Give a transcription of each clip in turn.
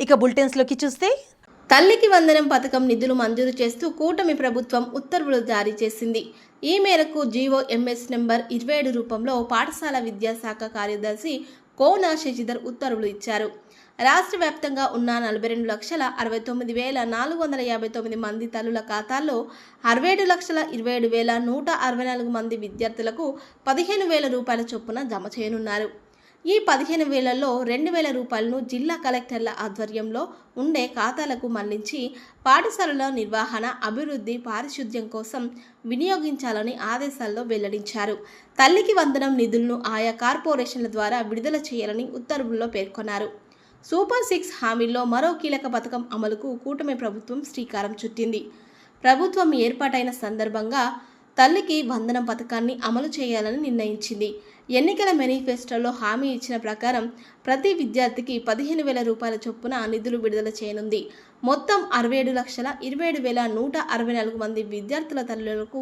ఇక బులెటిన్స్లోకి చూస్తే తల్లికి వందనం పథకం నిధులు మంజూరు చేస్తూ కూటమి ప్రభుత్వం ఉత్తర్వులు జారీ చేసింది. ఈ మేరకు జీవో ఎంఎస్ నెంబర్ 27 రూపంలో పాఠశాల విద్యాశాఖ కార్యదర్శి కోన శశిధర్ ఉత్తర్వులు ఇచ్చారు. రాష్ట్ర వ్యాప్తంగా ఉన్న 42,69,459 మంది తల్లుల ఖాతాల్లో 67,27,164 మంది విద్యార్థులకు 15,000 రూపాయల చొప్పున జమ చేయనున్నారు. ఈ 15,000లో 2,000 రూపాయలను జిల్లా కలెక్టర్ల ఆధ్వర్యంలో ఉండే ఖాతాలకు మళ్లించి పాఠశాలల నిర్వహణ, అభివృద్ధి, పారిశుద్ధ్యం కోసం వినియోగించాలని ఆదేశాల్లో వెల్లడించారు. తల్లికి వందనం నిధులను ఆయా కార్పొరేషన్ల ద్వారా విడుదల చేయాలని ఉత్తర్వుల్లో పేర్కొన్నారు. సూపర్ 6 హామీల్లో మరో కీలక పథకం అమలుకు కూటమి ప్రభుత్వం శ్రీకారం చుట్టింది. ప్రభుత్వం ఏర్పాటైన సందర్భంగా తల్లికి వందనం పథకాన్ని అమలు చేయాలని నిర్ణయించింది. ఎన్నికల మేనిఫెస్టోలో హామీ ఇచ్చిన ప్రకారం ప్రతి విద్యార్థికి 15,000 రూపాయల చొప్పున నిధులు విడుదల చేయనుంది. మొత్తం 67,27,164 మంది విద్యార్థుల తల్లులకు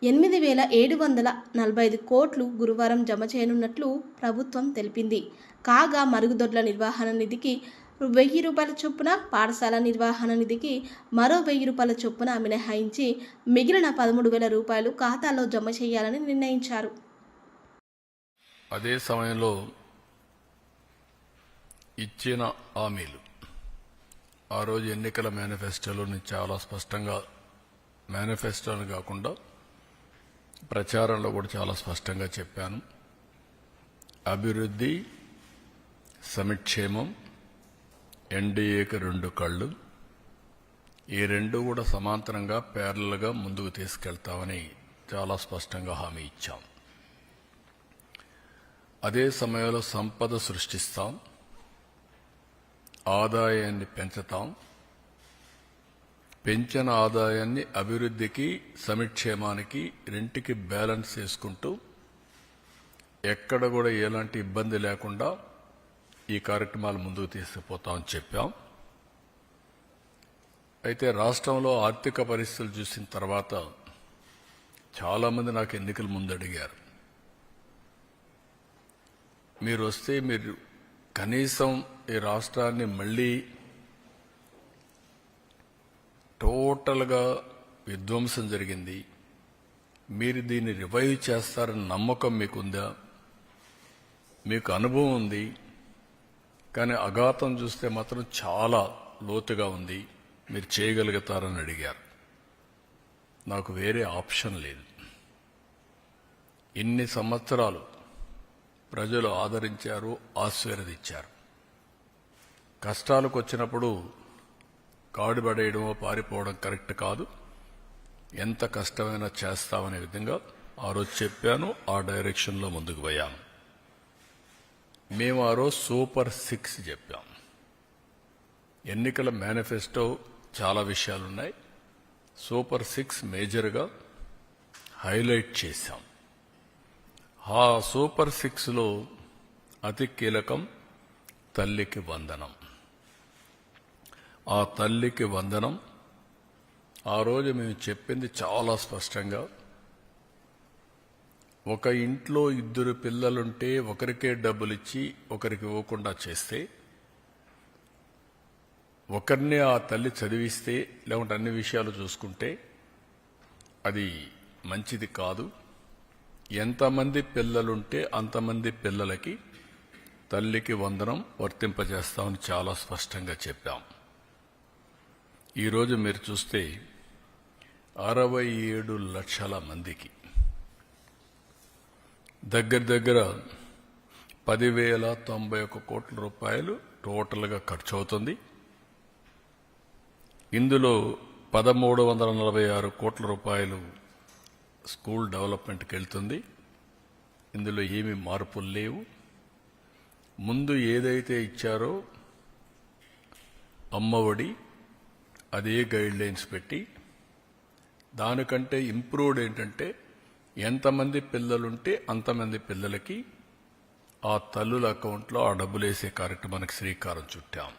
8,745 కోట్లు గురువారం జమ చేయనున్నట్లు ప్రభుత్వం తెలిపింది. కాగా మరుగుదొడ్ల నిర్వహణ నిధికి 1,000 రూపాయల చొప్పున, పాఠశాల నిర్వహణ నిధికి మరో 1,000 రూపాయల చొప్పున మినహాయించి మిగిలిన 13,000 రూపాయలు ఖాతాలో జమ చేయాలని నిర్ణయించారు. అదే సమయంలో ఇచ్చిన హామీలు ఆ రోజు ఎన్నికల మేనిఫెస్టోలోని చాలా స్పష్టంగా, మేనిఫెస్టోని కాకుండా ప్రచారంలో కూడా చాలా స్పష్టంగా చెప్పాను. అభివృద్ధి, సంక్షేమం, ఎన్డీఏకి 2 కళ్ళు, ఈ 2 కూడా సమాంతరంగా ప్యారలల్గా ముందుకు తీసుకెళ్తామని చాలా స్పష్టంగా హామీ ఇచ్చాం. అదే సమయంలో సంపద సృష్టిస్తాం, ఆదాయాన్ని పెంచుతాం, పెంచిన ఆదాయాన్ని అభివృద్ధికి, సంక్షేమానికి రెంటికి బ్యాలెన్స్ చేసుకుంటూ ఎక్కడ కూడా ఎలాంటి ఇబ్బంది లేకుండా ఈ కార్యక్రమాలు ముందుకు తీసుకుపోతామని చెప్పాం. అయితే రాష్ట్రంలో ఆర్థిక పరిస్థితులు చూసిన తర్వాత చాలామంది నాకు ఎన్నికల ముందు అడిగారు, మీరు వస్తే మీరు కనీసం ఈ రాష్ట్రాన్ని మళ్ళీ టోటల్గా విధ్వంసం జరిగింది, మీరు దీన్ని రివైవ్ చేస్తారని నమ్మకం మీకుందా, మీకు అనుభవం ఉంది, కానీ అఘాతం చూస్తే మాత్రం చాలా లోతుగా ఉంది, మీరు చేయగలుగుతారని అడిగారు. నాకు వేరే ఆప్షన్ లేదు. ఇన్ని సంవత్సరాలు ప్రజలు ఆదరించారు, ఆశీర్వదించారు. కష్టాలకు వచ్చినప్పుడు కాడుబడేయడమో పారిపోవడం కరెక్ట్ కాదు. ఎంత కష్టమైనా చేస్తామనే విధంగా ఆ రోజు చెప్పాను, ఆ డైరెక్షన్లో ముందుకు పోయాను. మేము ఆ రోజు సూపర్ 6 చెప్పాం. ఎన్నికల మేనిఫెస్టో చాలా విషయాలున్నాయి, సూపర్ 6 మేజర్గా హైలైట్ చేశాం. ఆ సూపర్ 6లో అతి కీలకం తల్లికి వందనం. ఆ తల్లికి వందనం ఆ రోజు మేము చెప్పింది చాలా స్పష్టంగా, ఒక ఇంట్లో 2 పిల్లలుంటే ఒకరికే డబ్బులు ఇచ్చి ఒకరికి ఇవ్వకుండా చేస్తే, ఒకరినే ఆ తల్లి చదివిస్తే, లేకుంటే అన్ని విషయాలు చూసుకుంటే అది మంచిది కాదు. ఎంతమంది పిల్లలుంటే అంతమంది పిల్లలకి తల్లికి వందనం వర్తింపజేస్తామని చాలా స్పష్టంగా చెప్పాం. ఈరోజు మీరు చూస్తే 67 లక్షల మందికి దగ్గర 10,091 కోట్ల రూపాయలు టోటల్గా ఖర్చు అవుతుంది. ఇందులో 1,346 కోట్ల రూపాయలు స్కూల్ డెవలప్మెంట్కి వెళ్తుంది. ఇందులో ఏమీ మార్పులు లేవు. ముందు ఏదైతే ఇచ్చారో అమ్మఒడి, అదే గైడ్ లైన్స్ పెట్టి దానికంటే ఇంప్రూవ్డ్ ఏంటంటే ఎంతమంది పిల్లలుంటే అంతమంది పిల్లలకి ఆ తల్లుల అకౌంట్లో ఆ డబ్బులు వేసే కార్యక్రమానికి శ్రీకారం చుట్టాం.